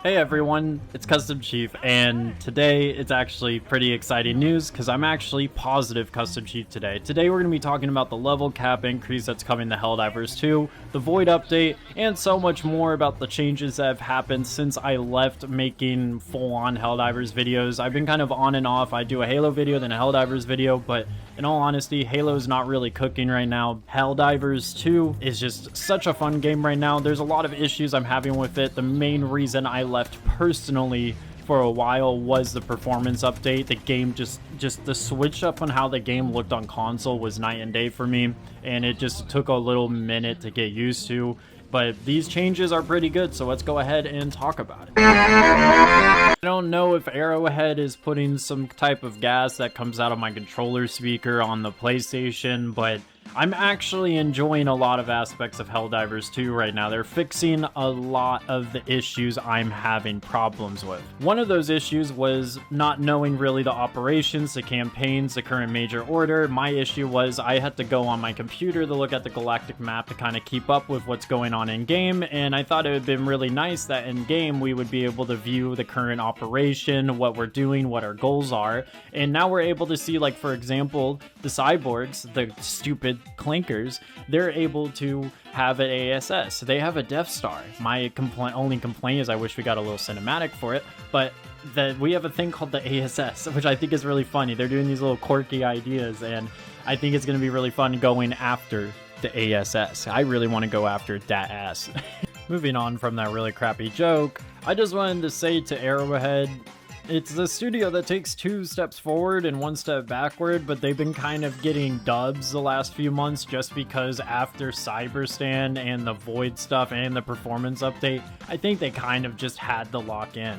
Hey everyone, it's Custom Chief, and today it's actually pretty exciting news because I'm actually positive Custom Chief today. Today we're going to be talking about the level cap increase that's coming to Helldivers 2, the Void update, and so much more about the changes that have happened since I left making full-on Helldivers videos. I've been kind of on and off. I do a Halo video, then a Helldivers video, but in all honesty, Halo's not really cooking right now. Helldivers 2 is just such a fun game right now. There's a lot of issues I'm having with it. The main reason I left personally for a while was the performance update. The game just the switch up on how the game looked on console was night and day for me, and it just took a little minute to get used to. But these changes are pretty good, so let's go ahead and talk about it. I don't know if Arrowhead is putting some type of gas that comes out of my controller speaker on the PlayStation, but I'm actually enjoying a lot of aspects of Helldivers 2 right now. They're fixing a lot of the issues I'm having problems with. One of those issues was not knowing really the operations, the campaigns, the current major order. My issue was I had to go on my computer to look at the galactic map to kind of keep up with what's going on in game, and I thought it would have been really nice that in game we would be able to view the current operation, what we're doing, what our goals are, and now we're able to see, like, for example, the cyborgs, the stupid clankers, they're able to have an ASS. They have a Death Star. My only complaint is I wish we got a little cinematic for it, but that we have a thing called the ASS, which I think is really funny. They're doing these little quirky ideas, and I think it's going to be really fun going after the ASS. I really want to go after that ass. Moving on from that really crappy joke, I just wanted to say to Arrowhead, it's the studio that takes 2 steps forward and 1 step backward, but they've been kind of getting dubs the last few months just because after Cyberstand and the Void stuff and the performance update, I think they kind of just had to lock in.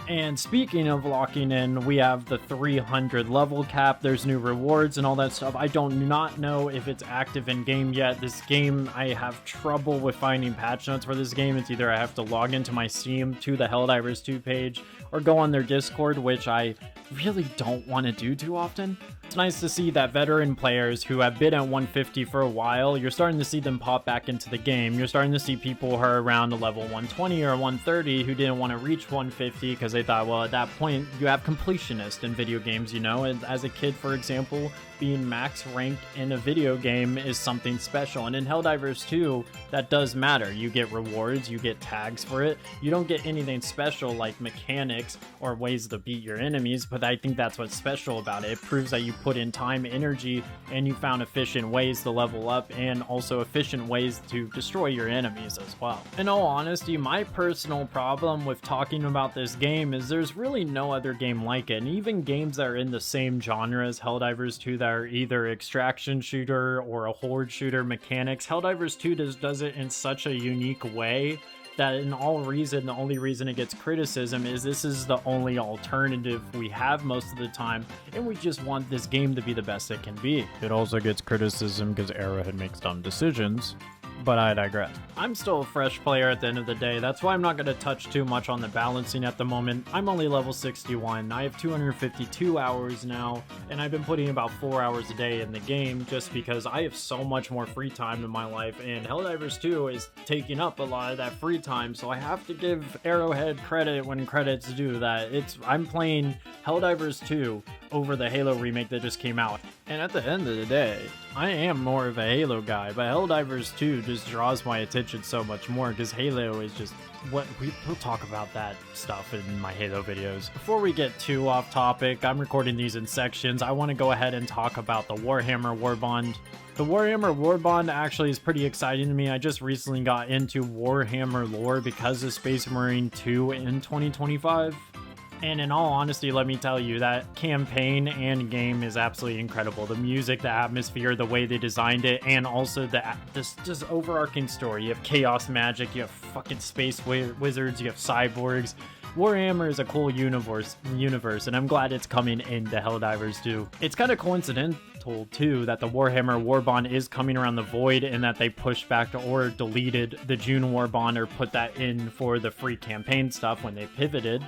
And speaking of locking in, we have the 300 level cap, there's new rewards and all that stuff. I don't not know if it's active in game yet. This game, I have trouble with finding patch notes for this game. It's either I have to log into my Steam to the Helldivers 2 page or go on their Discord, which I really don't want to do too often. It's nice to see that veteran players who have been at 150 for a while, you're starting to see them pop back into the game. You're starting to see people who are around a level 120 or 130 who didn't want to reach 150 because they thought, well, at that point, you have completionists in video games, you know? And as a kid, for example, being max rank in a video game is something special. And in Helldivers 2, that does matter. You get rewards, you get tags for it. You don't get anything special like mechanics or ways to beat your enemies, but I think that's what's special about it. It proves that you put in time, energy, and you found efficient ways to level up and also efficient ways to destroy your enemies as well. In all honesty, my personal problem with talking about this game is there's really no other game like it. And even games that are in the same genre as Helldivers 2 that are either extraction shooter or a horde shooter mechanics, Helldivers 2 does it in such a unique way that the only reason it gets criticism is this is the only alternative we have most of the time, and we just want this game to be the best it can be. It also gets criticism because Arrowhead makes dumb decisions, but I digress. I'm still a fresh player at the end of the day. That's why I'm not going to touch too much on the balancing at the moment. I'm only level 61. I have 252 hours now, and I've been putting about 4 hours a day in the game just because I have so much more free time in my life, and Helldivers 2 is taking up a lot of that free time, so I have to give Arrowhead credit when credit's due. I'm playing Helldivers 2 over the Halo remake that just came out. And at the end of the day, I am more of a Halo guy, but Helldivers 2 just draws my attention so much more because Halo is just we'll talk about that stuff in my Halo videos. Before we get too off topic, I'm recording these in sections. I want to go ahead and talk about the Warhammer Warbond. The Warhammer Warbond actually is pretty exciting to me. I just recently got into Warhammer lore because of Space Marine 2 in 2025. And in all honesty, let me tell you, that campaign and game is absolutely incredible. The music, the atmosphere, the way they designed it, and also this just overarching story. You have chaos magic, you have fucking space wizards, you have cyborgs. Warhammer is a cool universe, and I'm glad it's coming into Helldivers 2. It's kind of coincidental, too, that the Warhammer Warbond is coming around the Void and that they pushed back or deleted the June Warbond or put that in for the free campaign stuff when they pivoted.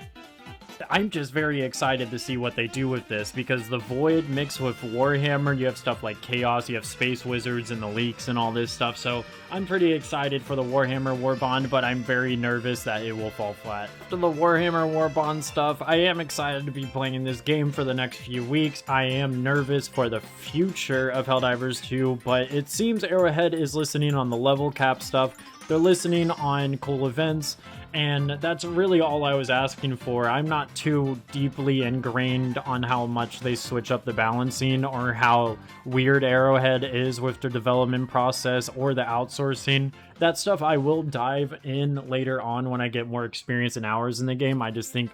I'm just very excited to see what they do with this, because the Void mixed with Warhammer, you have stuff like Chaos, you have Space Wizards and the Leaks and all this stuff, so I'm pretty excited for the Warhammer Warbond, but I'm very nervous that it will fall flat. After the Warhammer Warbond stuff, I am excited to be playing this game for the next few weeks. I am nervous for the future of Helldivers 2, but it seems Arrowhead is listening on the level cap stuff. They're listening on cool events, and that's really all I was asking for. I'm not too deeply ingrained on how much they switch up the balancing or how weird Arrowhead is with their development process or the outsourcing. That stuff I will dive in later on when I get more experience and hours in the game. I just think,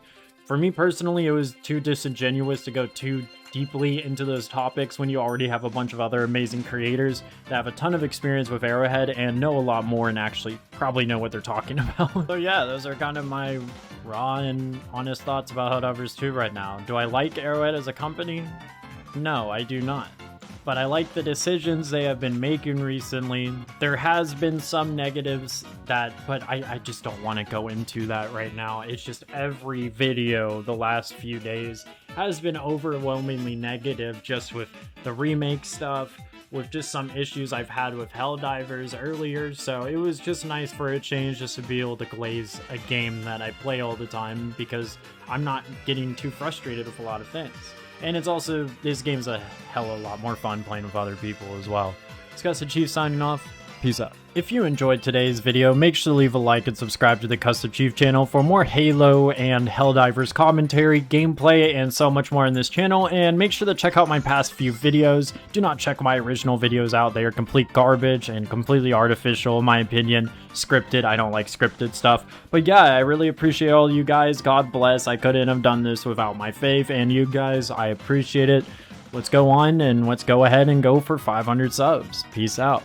for me personally, it was too disingenuous to go too deeply into those topics when you already have a bunch of other amazing creators that have a ton of experience with Arrowhead and know a lot more and actually probably know what they're talking about. So yeah, those are kind of my raw and honest thoughts about Helldivers 2 right now. Do I like Arrowhead as a company? No, I do not. But I like the decisions they have been making recently. There has been some negatives but I just don't want to go into that right now. It's just every video the last few days has been overwhelmingly negative, just with the remake stuff, with just some issues I've had with Helldivers earlier, so it was just nice for a change just to be able to glaze a game that I play all the time, because I'm not getting too frustrated with a lot of things. And it's also, this game's a hell of a lot more fun playing with other people as well. It's Custom Chief signing off. Peace out. If you enjoyed today's video, make sure to leave a like and subscribe to the Custom Chief channel for more Halo and Helldivers commentary, gameplay, and so much more in this channel. And make sure to check out my past few videos. Do not check my original videos out. They are complete garbage and completely artificial, in my opinion. Scripted. I don't like scripted stuff. But yeah, I really appreciate all you guys. God bless. I couldn't have done this without my faith and you guys. I appreciate it. Let's go on and let's go ahead and go for 500 subs. Peace out.